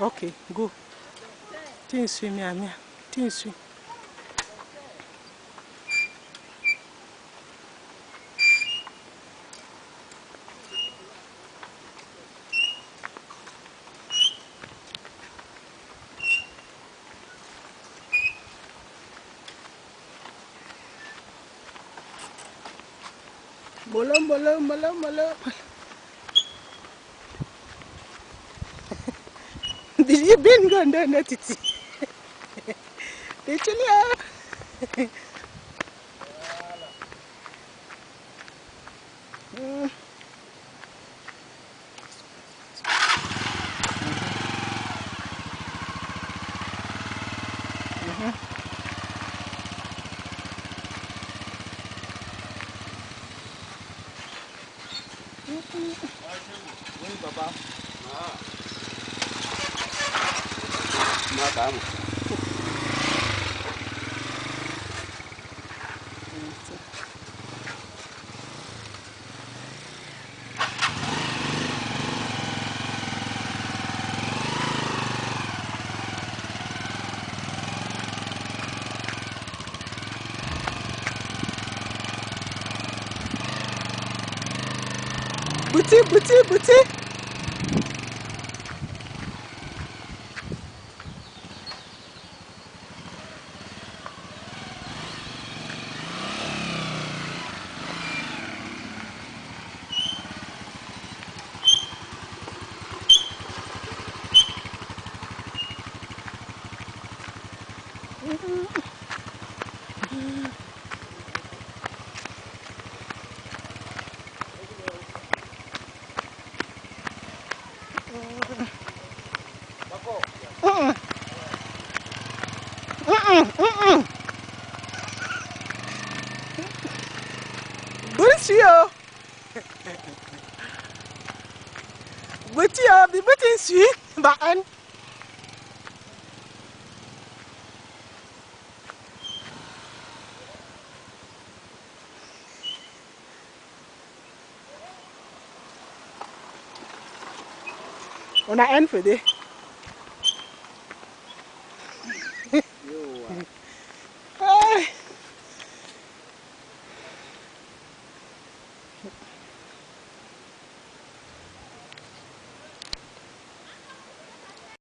Okay, go. Things me, Amia. Things we. Bolom. Did you been gone down at it? Did you? Buti. Buti yo, the buti sweet, but and on a end for this.